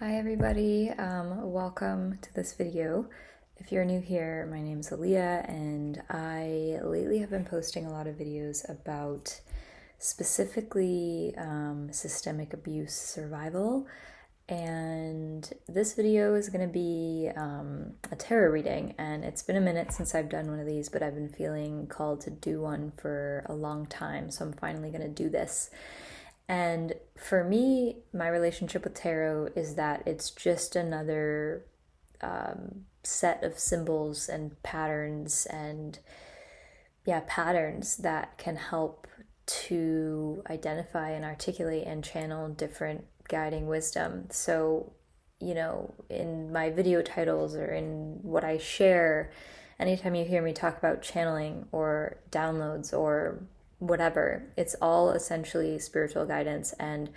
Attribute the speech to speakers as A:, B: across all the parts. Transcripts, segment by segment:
A: Hi everybody, welcome to this video. If you're new here, my name is Aaliyah and I lately have been posting a lot of videos about specifically systemic abuse survival, and this video is going to be a tarot reading, and it's been a minute since I've done one of these, but I've been feeling called to do one for a long time, so I'm finally going to do this. And for me, my relationship with tarot is that it's just another set of symbols and patterns patterns that can help to identify and articulate and channel different guiding wisdom. So, in my video titles or in what I share, anytime you hear me talk about channeling or downloads or whatever, it's all essentially spiritual guidance and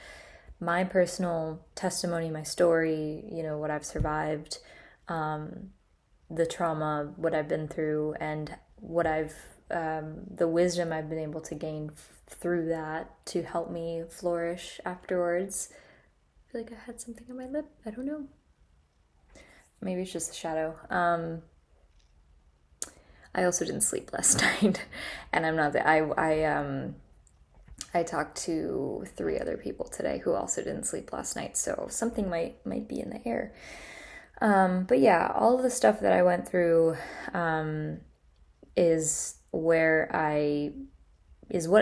A: my personal testimony, my story, what I've survived, the trauma, what I've been through, and the wisdom I've been able to gain through that to help me flourish afterwards. I feel like I had something on my lip. I don't know. Maybe it's just a shadow. I also didn't sleep last night, and I'm not. I talked to 3 other people today who also didn't sleep last night, so something might be in the air. But yeah, all of the stuff that I went through is what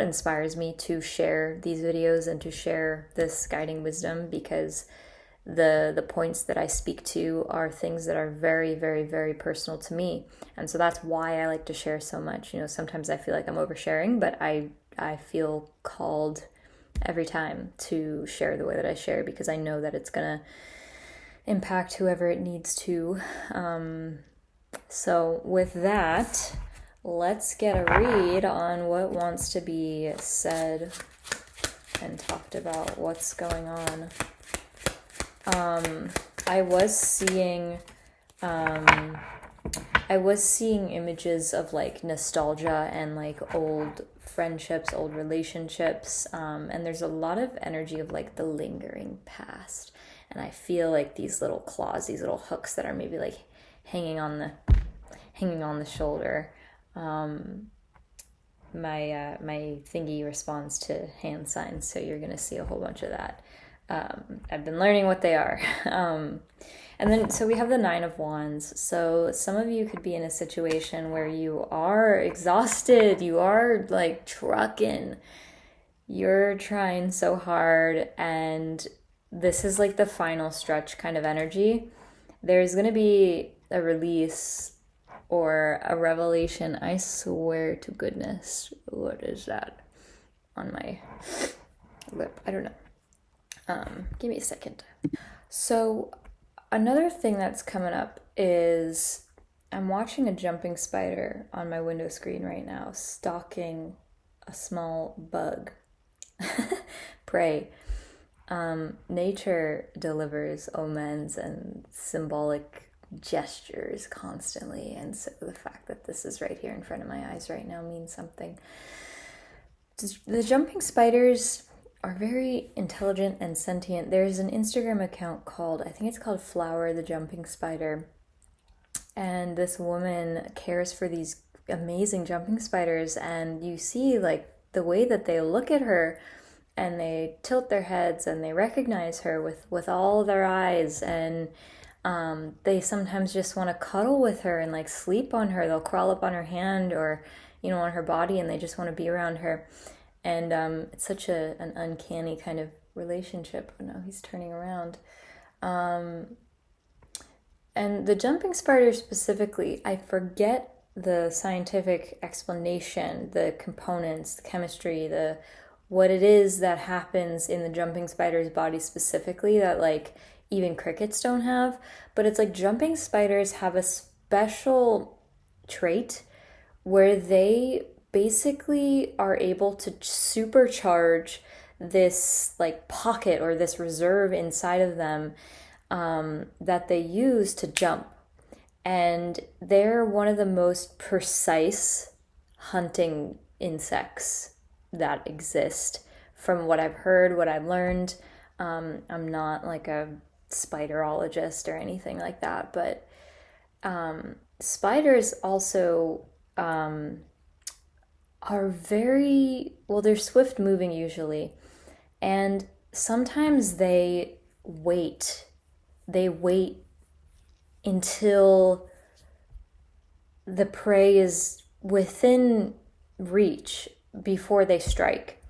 A: inspires me to share these videos and to share this guiding wisdom, because the points that I speak to are things that are very, very, very personal to me. And so that's why I like to share so much. Sometimes I feel like I'm oversharing, but I feel called every time to share the way that I share, because I know that it's going to impact whoever it needs to. So with that, let's get a read on what wants to be said and talked about, what's going on. I was seeing images of like nostalgia and like old friendships, old relationships, and there's a lot of energy of like the lingering past, and I feel like these little claws, these little hooks that are maybe like hanging on the shoulder. My thingy responds to hand signs, so you're gonna see a whole bunch of that. I've been learning what they are. And then, so we have the 9 of Wands. So some of you could be in a situation where you are exhausted. You are like trucking. You're trying so hard. And this is like the final stretch kind of energy. There's going to be a release or a revelation. I swear to goodness. What is that on my lip? I don't know. Give me a second. So another thing that's coming up is I'm watching a jumping spider on my window screen right now, stalking a small bug. Prey. Nature delivers omens and symbolic gestures constantly, and so the fact that this is right here in front of my eyes right now means something. The jumping spiders are very intelligent and sentient. There's an Instagram account called, I think it's called Flower the Jumping Spider. And this woman cares for these amazing jumping spiders. And you see like the way that they look at her and they tilt their heads and they recognize her with all their eyes. And they sometimes just want to cuddle with her and like sleep on her. They'll crawl up on her hand or, on her body, and they just want to be around her. And it's such an uncanny kind of relationship. Oh no, he's turning around. And the jumping spider specifically, I forget the scientific explanation, the components, the chemistry, what it is that happens in the jumping spider's body specifically that like even crickets don't have. But it's like jumping spiders have a special trait where they basically are able to supercharge this like pocket or this reserve inside of them that they use to jump. And they're one of the most precise hunting insects that exist from what I've heard, what I've learned. I'm not like a spiderologist or anything like that, but spiders also are very, well, they're swift moving usually, and sometimes they wait. They wait until the prey is within reach before they strike.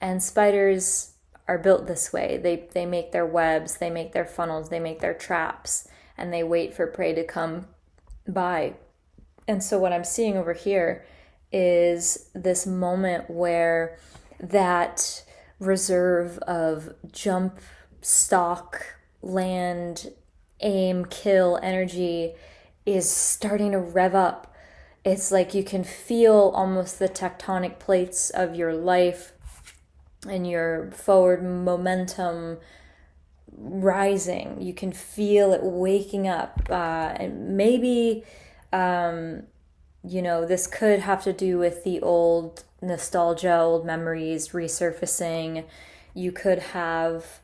A: And spiders are built this way. They make their webs, they make their funnels, they make their traps, and they wait for prey to come by. And so what I'm seeing over here is this moment where that reserve of jump, stalk, land, aim, kill energy is starting to rev up. It's like you can feel almost the tectonic plates of your life and your forward momentum rising. You can feel it waking up. And maybe, this could have to do with the old nostalgia, old memories resurfacing. You could have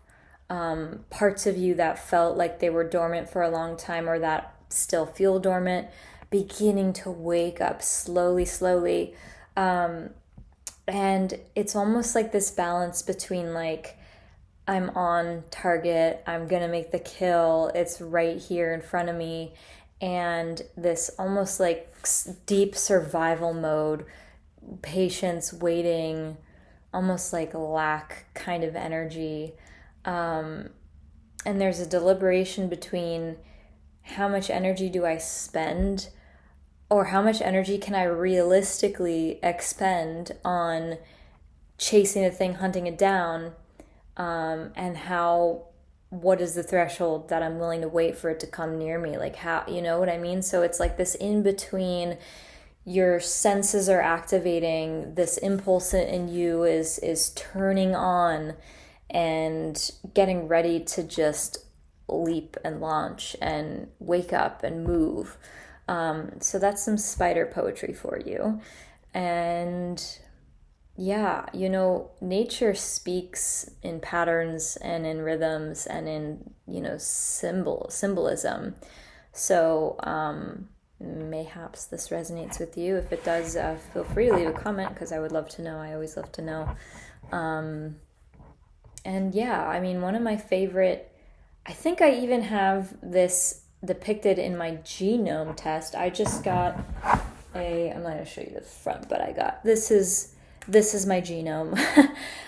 A: parts of you that felt like they were dormant for a long time, or that still feel dormant, beginning to wake up slowly. And it's almost like this balance between like, I'm on target, I'm gonna make the kill, it's right here in front of me, and this almost like deep survival mode, patience, waiting, almost like lack kind of energy. And there's a deliberation between how much energy do I spend, or how much energy can I realistically expend on chasing a thing, hunting it down, and what is the threshold that I'm willing to wait for it to come near me? Like, how, you know what I mean? So it's like this in between. Your senses are activating, this impulse in you is turning on and getting ready to just leap and launch and wake up and move. So that's some spider poetry for you. And yeah, nature speaks in patterns and in rhythms and in, symbolism. So mayhaps this resonates with you. If it does, feel free to leave a comment, because I would love to know. I always love to know. And yeah, I mean, one of my favorite, I think I even have this depicted in my genome test. I just got I'm not going to show you the front, but this is my genome.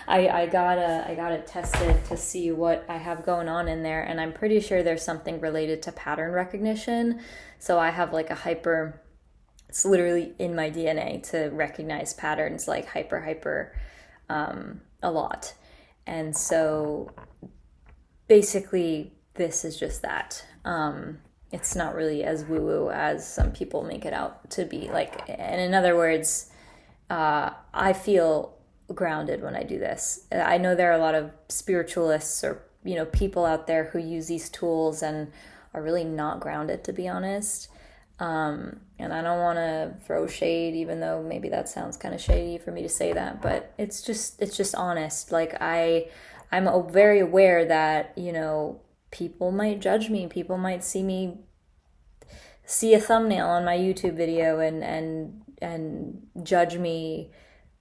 A: I got it tested to see what I have going on in there, and I'm pretty sure there's something related to pattern recognition. So I have like it's literally in my DNA to recognize patterns, like hyper a lot. And so basically this is just that. It's not really as woo-woo as some people make it out to be. Like, and in other words, I feel grounded when I do this. I know there are a lot of spiritualists or, people out there who use these tools and are really not grounded, to be honest. And I don't want to throw shade, even though maybe that sounds kind of shady for me to say that, but it's just honest. Like, I'm very aware that, people might judge me. People might see a thumbnail on my YouTube video and judge me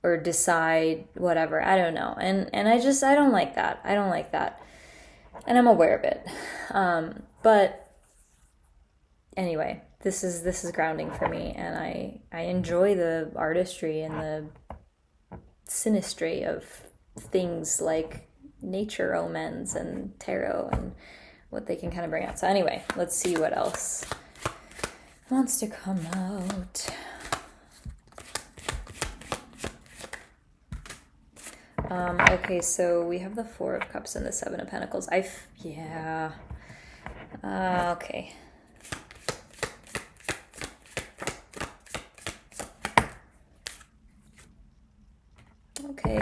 A: or decide whatever. I don't know. And I don't like that. I don't like that. And I'm aware of it. But anyway, this is grounding for me, and I enjoy the artistry and the synastry of things like nature omens and tarot and what they can kind of bring out. So anyway, let's see what else wants to come out. Okay, so we have the Four of Cups and the Seven of Pentacles. Okay. Okay.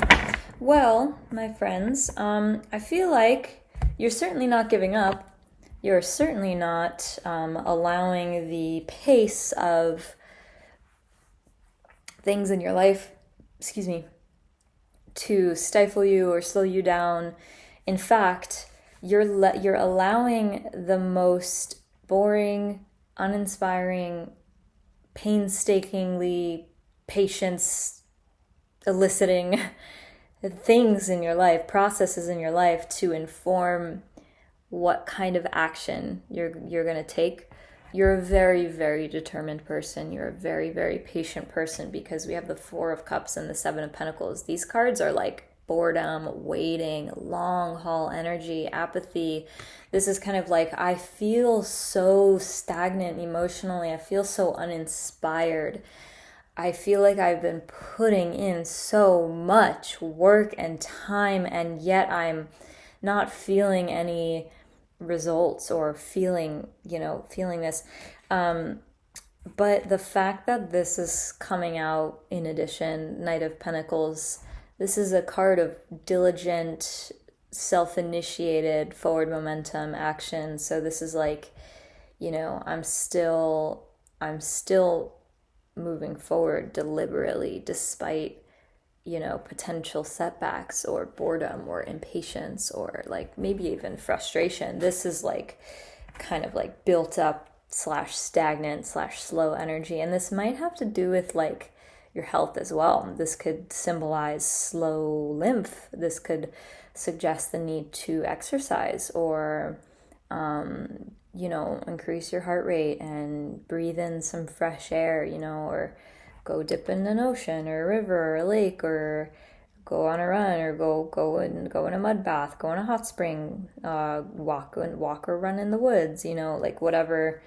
A: Well, my friends, I feel like you're certainly not giving up. You're certainly not allowing the pace of things in your life, to stifle you or slow you down. In fact, you're allowing the most boring, uninspiring, painstakingly patience eliciting things in your life, processes in your life, to inform what kind of action you're going to take. You're a very, very determined person. You're a very, very patient person, because we have the Four of Cups and the Seven of Pentacles. These cards are like boredom, waiting, long haul energy, apathy. This is kind of like, I feel so stagnant emotionally. I feel so uninspired. I feel like I've been putting in so much work and time, and yet I'm not feeling any results or feeling this. But the fact that this is coming out in addition, Knight of Pentacles, this is a card of diligent, self-initiated, forward momentum action. So this is like, I'm still moving forward deliberately, despite potential setbacks or boredom or impatience or like maybe even frustration. This is like kind of like built up / stagnant / slow energy. And this might have to do with like your health as well. This could symbolize slow lymph. This could suggest the need to exercise or, increase your heart rate and breathe in some fresh air, or go dip in an ocean or a river or a lake, or go on a run, or go in a mud bath, go in a hot spring, walk or run in the woods, like whatever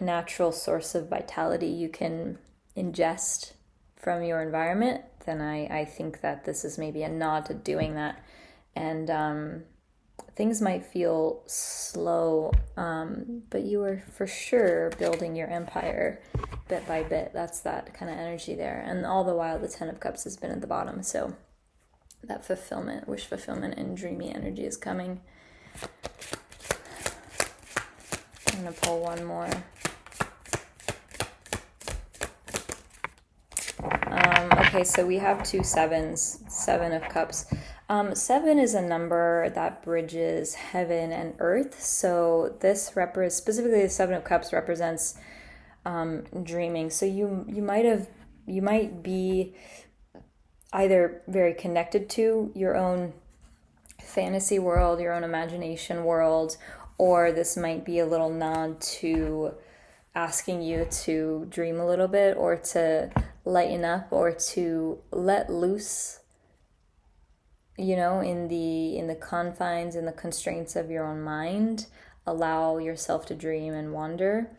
A: natural source of vitality you can ingest from your environment. Then I think that this is maybe a nod to doing that. And things might feel slow, but you are for sure building your empire bit by bit. That's that kind of energy there. And all the while, the Ten of Cups has been at the bottom. So that fulfillment, wish fulfillment, and dreamy energy is coming. I'm going to pull one more. Okay, so we have two sevens, Seven of Cups. 7 is a number that bridges heaven and earth. So this specifically the Seven of Cups represents dreaming. So you might be either very connected to your own fantasy world, your own imagination world, or this might be a little nod to asking you to dream a little bit, or to lighten up, or to let loose, in the confines and the constraints of your own mind. Allow yourself to dream and wander.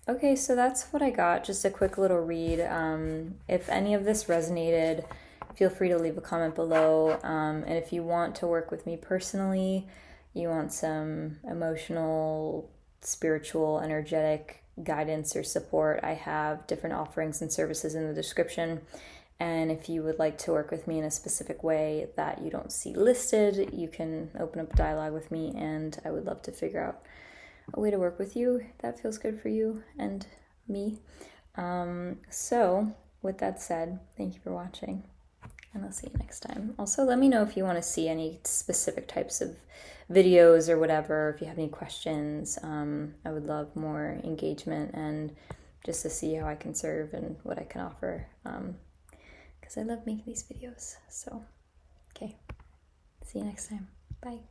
A: Okay, so that's what I got. Just a quick little read. If any of this resonated, feel free to leave a comment below. And if you want to work with me personally, you want some emotional, spiritual, energetic guidance or support, I have different offerings and services in the description. And if you would like to work with me in a specific way that you don't see listed, you can open up a dialogue with me, and I would love to figure out a way to work with you that feels good for you and me. So with that said, thank you for watching, and I'll see you next time. Also, let me know if you want to see any specific types of videos or whatever. If you have any questions, I would love more engagement and just to see how I can serve and what I can offer, because I love making these videos. So, okay, see you next time. Bye.